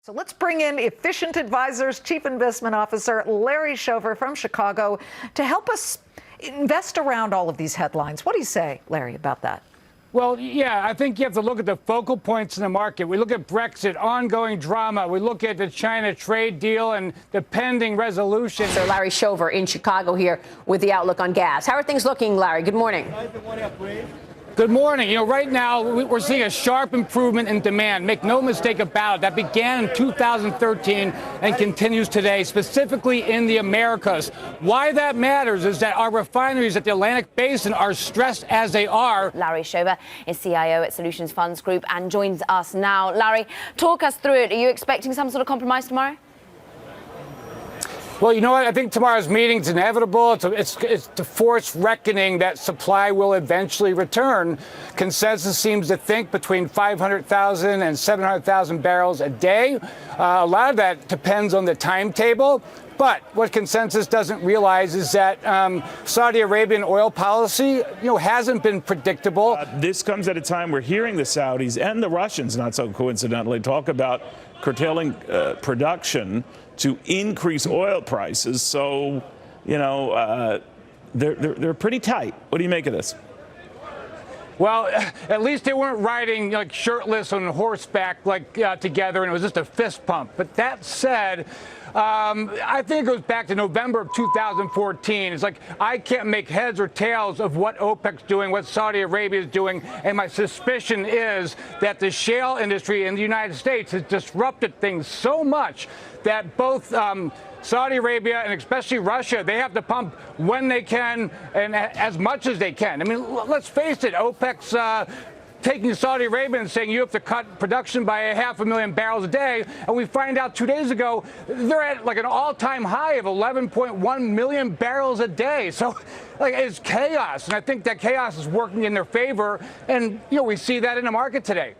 So let's bring in Efficient Advisors Chief Investment Officer Larry Shover from Chicago to help us invest around all of these headlines. What do you say, Larry, about that? Well, yeah, I think you have to look at the focal points in the market. We look at Brexit, ongoing drama. We look at the China trade deal and the pending resolution. So Larry Shover in Chicago here with the outlook on gas. How are things looking, Larry? Good morning. Good morning. You know, right now we're seeing a sharp improvement in demand. Make no mistake about it. That began in 2013 and continues today, specifically in the Americas. Why that matters is that our refineries at the Atlantic Basin are stressed as they are. Larry Shover is CIO at Solutions Funds Group and joins us now. Larry, talk us through it. Are you expecting some sort of compromise tomorrow? Well, you know what? I think tomorrow's meeting is inevitable. It's to force reckoning that supply will eventually return. Consensus seems to think between 500,000 and 700,000 barrels a day. A lot of that depends on the timetable. But what consensus doesn't realize is that Saudi Arabian oil policy, hasn't been predictable. This comes at a time we're hearing the Saudis and the Russians, not so coincidentally, talk about curtailing production to increase oil prices. So, they're pretty tight. What do you make of this? Well, at least they weren't riding like shirtless on horseback together, and it was just a fist pump. But that said, I think it goes back to November of 2014. It's like I can't make heads or tails of what OPEC's doing, what Saudi Arabia is doing, and my suspicion is that the shale industry in the United States has disrupted things so much that both Saudi Arabia and especially Russia, they have to pump when they can and as much as they can. I mean, let's face it, OPEC's taking Saudi Arabia and saying you have to cut production by 500,000 barrels a day. And we find out 2 days ago, they're at like an all-time high of 11.1 million barrels a day. So it's chaos. And I think that chaos is working in their favor. And, we see that in the market today.